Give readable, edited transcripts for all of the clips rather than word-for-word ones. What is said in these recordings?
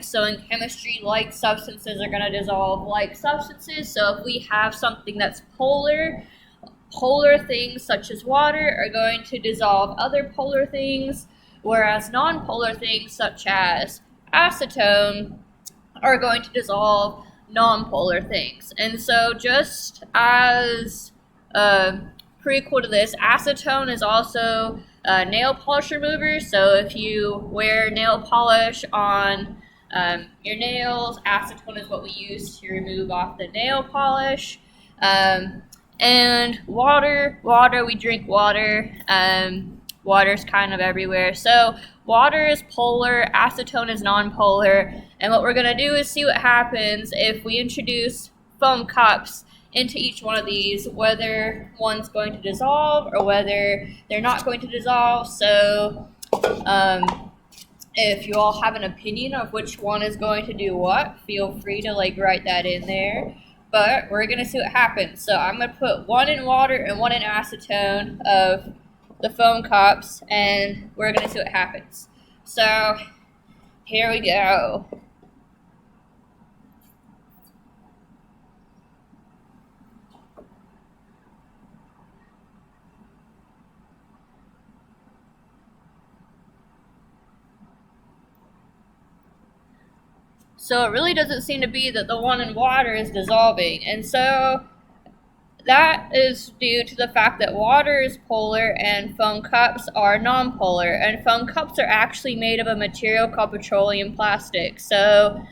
So in chemistry, like substances are going to dissolve like substances. So if we have something that's polar, polar things such as water are going to dissolve other polar things, whereas nonpolar things such as acetone are going to dissolve nonpolar things. And so, just as prequel to this, acetone is also a nail polish remover. So, if you wear nail polish on your nails, acetone is what we use to remove off the nail polish. And water, we drink water. Water's kind of everywhere. So water is polar, acetone is nonpolar, and what we're going to do is see what happens if we introduce foam cups into each one of these, whether one's going to dissolve or whether they're not going to dissolve. So if you all have an opinion of which one is going to do what, feel free to write that in there. But we're going to see what happens. So I'm going to put one in water and one in acetone of the foam cups, and we're going to see what happens. So here we go. So it really doesn't seem to be that the one in water is dissolving. And so that is due to the fact that water is polar and foam cups are nonpolar. And foam cups are actually made of a material called petroleum plastic. So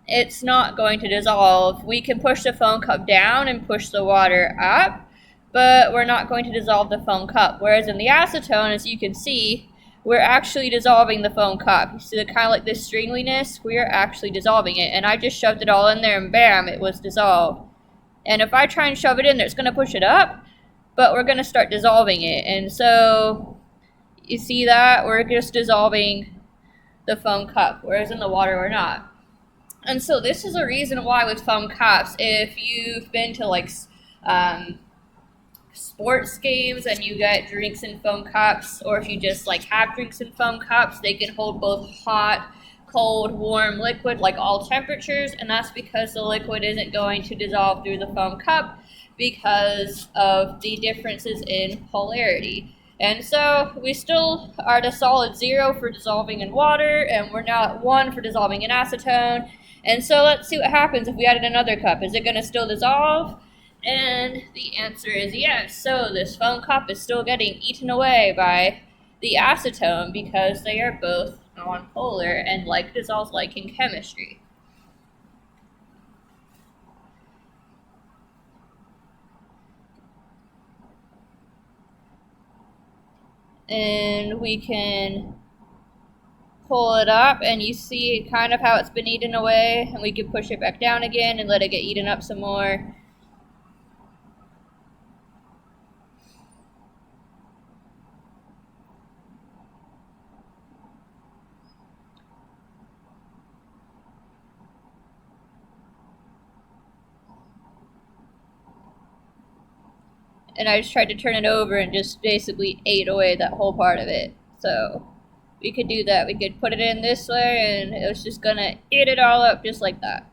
it's not going to dissolve. We can push the foam cup down and push the water up, but we're not going to dissolve the foam cup. Whereas in the acetone, as you can see, we're actually dissolving the foam cup. You see the kind of like this stringliness? We are actually dissolving it. And I just shoved it all in there and bam, it was dissolved. And if I try and shove it in there, it's going to push it up, but we're going to start dissolving it. And so you see that? We're just dissolving the foam cup, whereas in the water we're not. And so this is a reason why with foam cups, if you've been to sports games and you get drinks in foam cups, or if you just have drinks in foam cups, they can hold both hot, cold, warm, liquid, all temperatures, and that's because the liquid isn't going to dissolve through the foam cup because of the differences in polarity. And so we still are at a solid 0 for dissolving in water, and we're now at 1 for dissolving in acetone. And so let's see what happens if we added another cup. Is it going to still dissolve? And the answer is yes. So this foam cup is still getting eaten away by the acetone because they are both nonpolar and dissolves like in chemistry. And we can pull it up and you see kind of how it's been eaten away, and we can push it back down again and let it get eaten up some more. And I just tried to turn it over and just basically ate away that whole part of it. So we could do that. We could put it in this way and it was just gonna eat it all up just like that.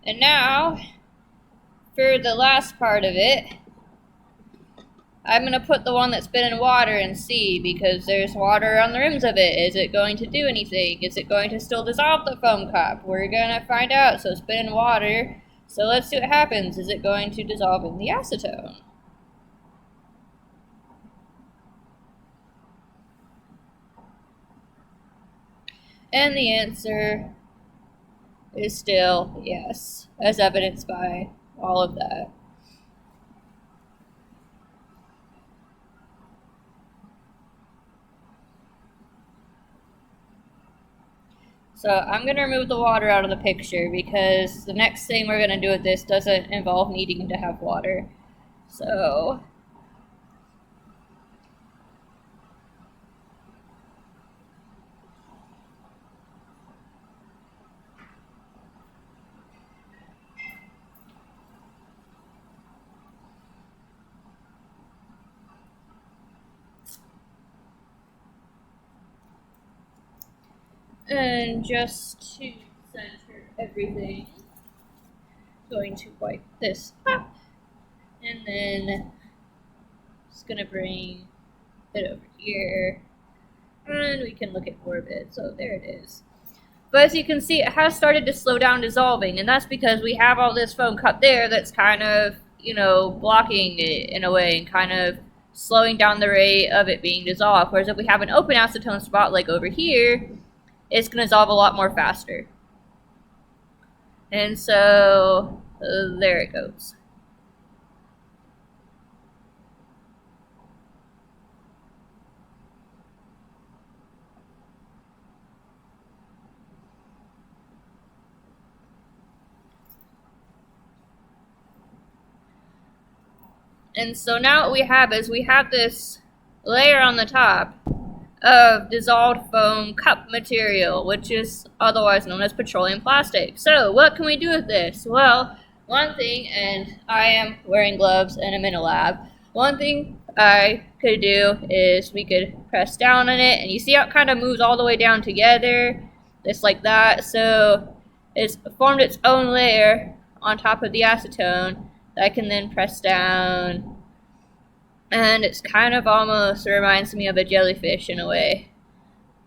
And now, for the last part of it, I'm going to put the one that's been in water and see, because there's water on the rims of it. Is it going to do anything? Is it going to still dissolve the foam cup? We're going to find out. So it's been in water. So let's see what happens. Is it going to dissolve in the acetone? And the answer is still yes, as evidenced by all of that. So I'm going to remove the water out of the picture because the next thing we're going to do with this doesn't involve needing to have water. So And just to center everything, going to wipe this up. And then just gonna bring it over here. And we can look at more of it. So there it is. But as you can see, it has started to slow down dissolving, and that's because we have all this foam cup there that's kind of, blocking it in a way and kind of slowing down the rate of it being dissolved. Whereas if we have an open acetone spot like over here, it's going to dissolve a lot more faster. And so, there it goes. And so now what we have is we have this layer on the top of dissolved foam cup material, which is otherwise known as petroleum plastic. So what can we do with this? Well, one thing, and I am wearing gloves and I'm in a lab, one thing I could do is we could press down on it, and you see how it kind of moves all the way down together, just like that. So it's formed its own layer on top of the acetone that I can then press down, and it's kind of almost reminds me of a jellyfish in a way.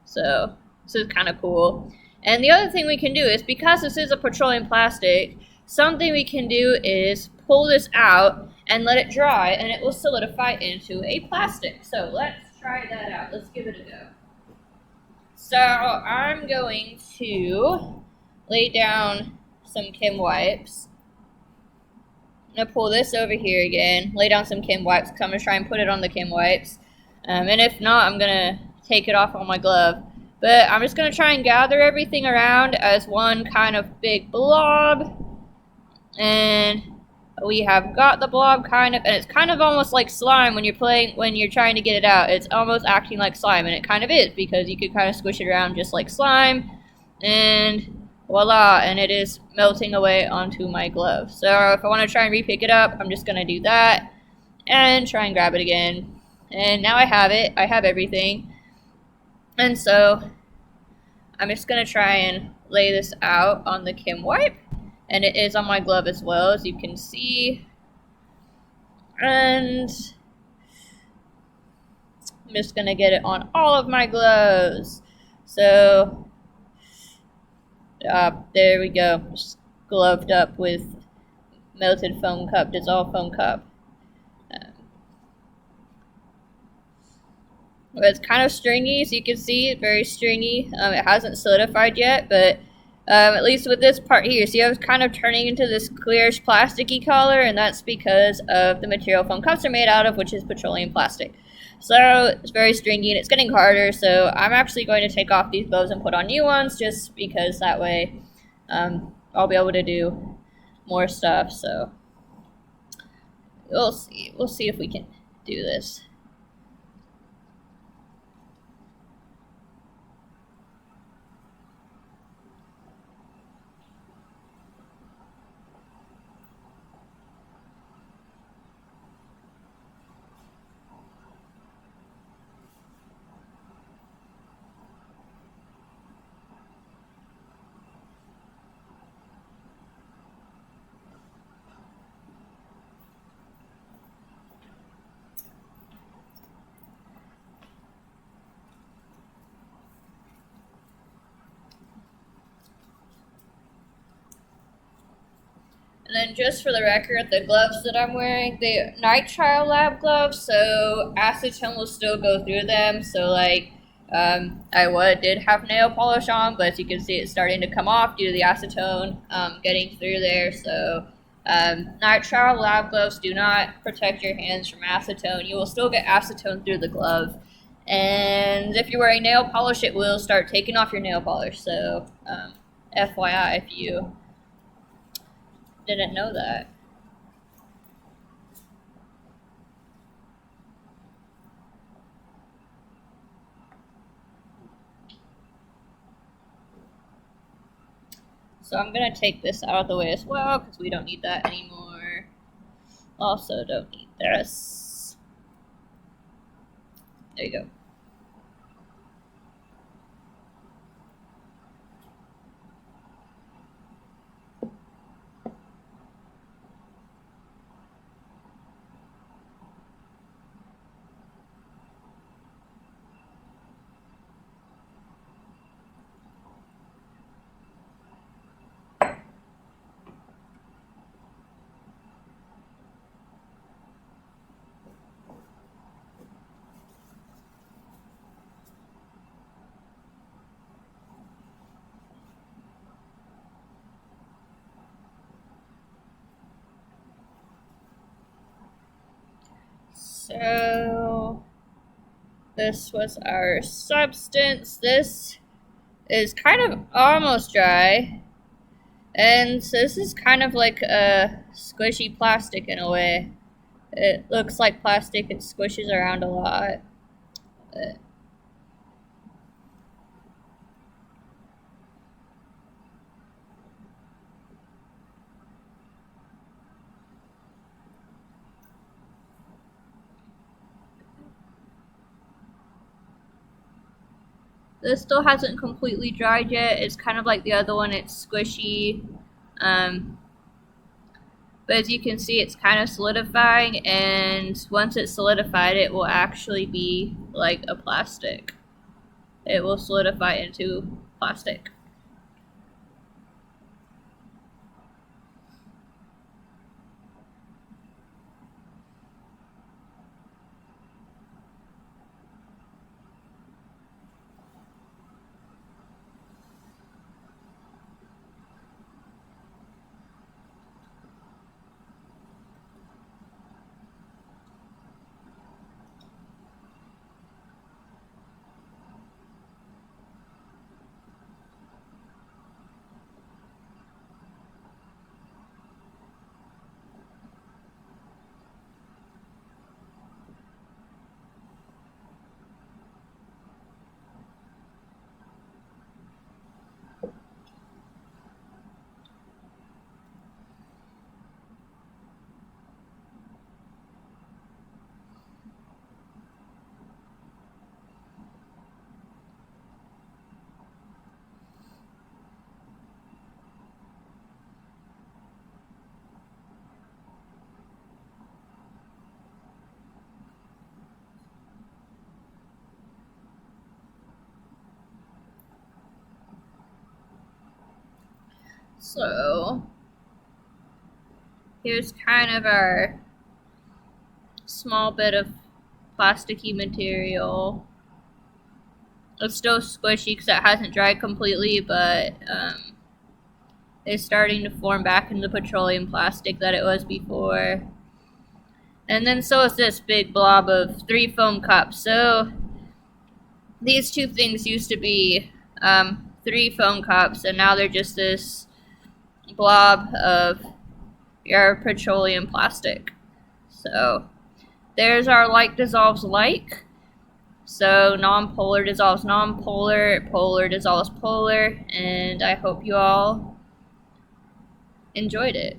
So this is kind of cool. And the other thing we can do is, because this is a petroleum plastic, something we can do is pull this out and let it dry, and it will solidify into a plastic. So let's try that out. Let's give it a go. So I'm going to lay down some Kim wipes. I'm going to pull this over here again, lay down some Kim wipes, because I'm going to try and put it on the Kim wipes. And if not, I'm going to take it off on my glove. But I'm just going to try and gather everything around as one kind of big blob. And we have got the blob kind of, and it's kind of almost like slime when you're trying to get it out. It's almost acting like slime, and it kind of is, because you could kind of squish it around just like slime. And voila, and it is melting away onto my glove. So if I want to try and re-pick it up, I'm just going to do that and try and grab it again. And now I have it. I have everything. And so I'm just going to try and lay this out on the Kim wipe. And it is on my glove as well, as you can see. And I'm just going to get it on all of my gloves. So there we go. Just gloved up with melted foam cup, dissolved foam cup. It's kind of stringy, so you can see it's very stringy. It hasn't solidified yet, but at least with this part here, see how it's kind of turning into this clearish plasticky color, and that's because of the material foam cups are made out of, which is petroleum plastic. So it's very stringy and it's getting harder, so I'm actually going to take off these gloves and put on new ones, just because that way I'll be able to do more stuff. So we'll see if we can do this. And then just for the record, the gloves that I'm wearing, they're nitrile lab gloves, so acetone will still go through them. So like, I did have nail polish on, but as you can see, it's starting to come off due to the acetone getting through there. So nitrile lab gloves do not protect your hands from acetone. You will still get acetone through the glove. And if you're wearing nail polish, it will start taking off your nail polish. So FYI, if you didn't know that. So I'm going to take this out of the way as well, because we don't need that anymore. Also don't need this. There you go. So this was our substance. This is kind of almost dry. And this is kind of like a squishy plastic in a way. It looks like plastic, it squishes around a lot. This still hasn't completely dried yet. It's kind of like the other one, it's squishy. But as you can see, it's kind of solidifying, and once it's solidified, it will actually be like a plastic. It will solidify into plastic. So here's kind of our small bit of plasticky material. It's still squishy because it hasn't dried completely, but it's starting to form back into the petroleum plastic that it was before. And then so is this big blob of 3 foam cups. So these two things used to be 3 foam cups, and now they're just this blob of your petroleum plastic. So there's our like dissolves like. So non-polar dissolves non-polar, polar dissolves polar, and I hope you all enjoyed it.